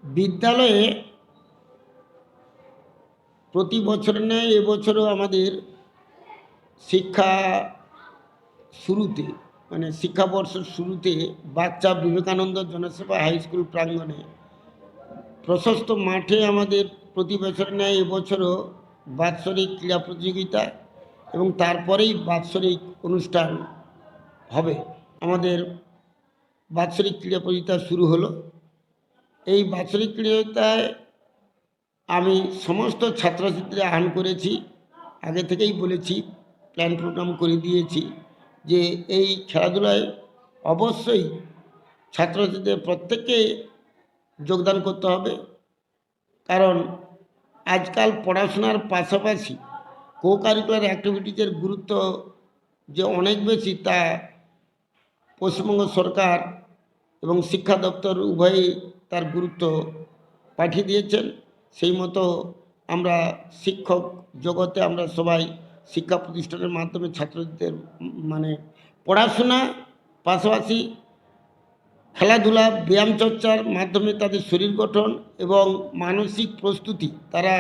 বিদ্যালয়ে প্রতি বছর ন্যায় এবছরও আমাদের শিক্ষা শুরুতে মানে শিক্ষাবর্ষের শুরুতে বাচ্চা বিবেকানন্দ জনসেবা হাই স্কুল প্রাঙ্গণে প্রশস্ত মাঠে আমাদের প্রতি বছর ন্যায় এবছরও বাৎসরিক ক্রীড়া প্রতিযোগিতা এবং তারপরেই বাৎসরিক অনুষ্ঠান হবে। আমাদের বাৎসরিক ক্রীড়া প্রতিযোগিতা শুরু হলো। এই বাৎসরিক ক্রীড়ায় আমি সমস্ত ছাত্রছাত্রীদের আহ্বান করেছি, আগে থেকেই বলেছি, প্ল্যান প্রোগ্রাম করে দিয়েছি যে এই খেলাধুলায় অবশ্যই ছাত্রছাত্রীদের প্রত্যেককে যোগদান করতে হবে। কারণ আজকাল পড়াশোনার পাশাপাশি কো কারিকুলার অ্যাক্টিভিটিজের গুরুত্ব যে অনেক বেশি তা পশ্চিমবঙ্গ সরকার এবং শিক্ষা দপ্তর উভয়ই তার গুরুত্ব পাঠিয়ে দিয়েছেন। সেই মতো আমরা শিক্ষক জগতে আমরা সবাই শিক্ষা প্রতিষ্ঠানের মাধ্যমে ছাত্রদের মানে পড়াশোনা পাশাপাশি খেলাধুলা ব্যায়াম চর্চার মাধ্যমে তাদের শরীর গঠন এবং মানসিক প্রস্তুতি, তারা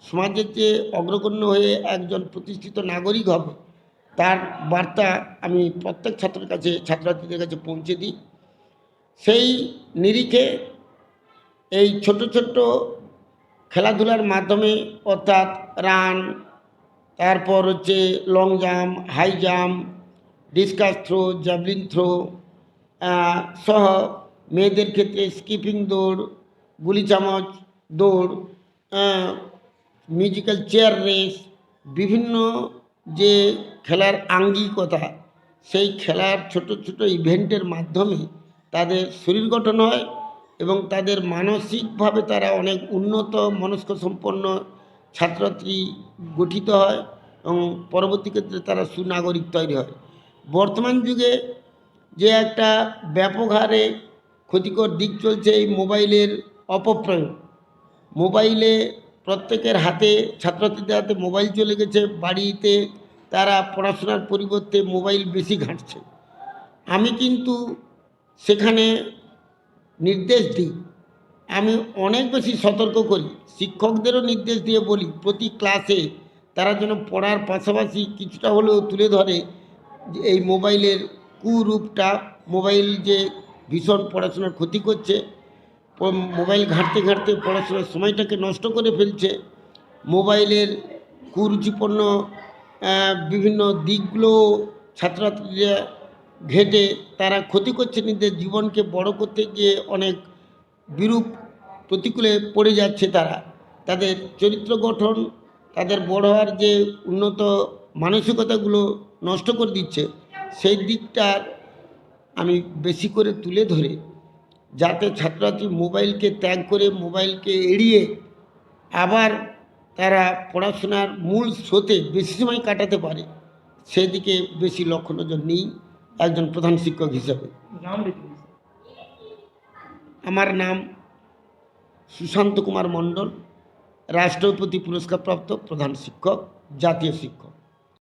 সমাজের যে অগ্রগণ্য হয়ে একজন প্রতিষ্ঠিত নাগরিক হবে তার বার্তা আমি প্রত্যেক ছাত্রের কাছে ছাত্রছাত্রীদের কাছে পৌঁছে দিই। সেই নিরিখে এই ছোট ছোট খেলাধুলার মাধ্যমে অর্থাৎ রান, তারপর হচ্ছে long jump, high jump, discus throw, javelin throw সহ মেয়েদের ক্ষেত্রে স্কিপিং দৌড়, গুলি চামচ দৌড়, মিউজিক্যাল চেয়ার রেস, বিভিন্ন যে খেলার আঙ্গিকতা, সেই খেলার ছোট ছোট ইভেন্টের মাধ্যমে তাদের শরীর গঠন হয় এবং তাদের মানসিকভাবে তারা অনেক উন্নত মনস্ক সম্পন্ন ছাত্রছাত্রী গঠিত হয় এবং পরবর্তী ক্ষেত্রে তারা সুনাগরিক তৈরি হয়। বর্তমান যুগে যে একটা ব্যাপক হারে ক্ষতিকর দিক চলছে এই মোবাইলের অপপ্রয়োগ। মোবাইলে প্রত্যেকের হাতে, ছাত্রছাত্রীদের হাতে মোবাইল চলে গেছে, বাড়িতে তারা পড়াশোনার পরিবর্তে মোবাইল বেশি ঘাঁটছে। আমি কিন্তু সেখানে নির্দেশ দিই, আমি অনেক বেশি সতর্ক করি, শিক্ষকদেরও নির্দেশ দিয়ে বলি প্রতি ক্লাসে তারা যেন পড়ার পাশাপাশি কিছুটা হলেও তুলে ধরে যে এই মোবাইলের কুরূপটা, মোবাইল যে ভীষণ পড়াশোনার ক্ষতি করছে, মোবাইল ঘাঁটতে ঘাঁটতে পড়াশোনার সময়টাকে নষ্ট করে ফেলছে, মোবাইলের কুরুচিপূর্ণ বিভিন্ন দিকগুলো ছাত্রছাত্রীরা ঘেঁটে তারা ক্ষতি করছে, নিজেদের জীবনকে বড় করতে গিয়ে অনেক বিরূপ প্রতিকূলে পড়ে যাচ্ছে। তারা তাদের চরিত্র গঠন, তাদের বড় হওয়ার যে উন্নত মানসিকতাগুলো নষ্ট করে দিচ্ছে। সেই দিকটা আমি বেশি করে তুলে ধরে যাতে ছাত্রছাত্রী মোবাইলকে ত্যাগ করে, মোবাইলকে এড়িয়ে আবার তারা পড়াশোনার মূল স্রোতে বেশি সময় কাটাতে পারে, সেদিকে বেশি লক্ষ্য নজর নিই একজন প্রধান শিক্ষক হিসাবে। আমার নাম সুশান্ত কুমার মণ্ডল, রাষ্ট্রপতি পুরস্কারপ্রাপ্ত প্রধান শিক্ষক, জাতীয় শিক্ষক।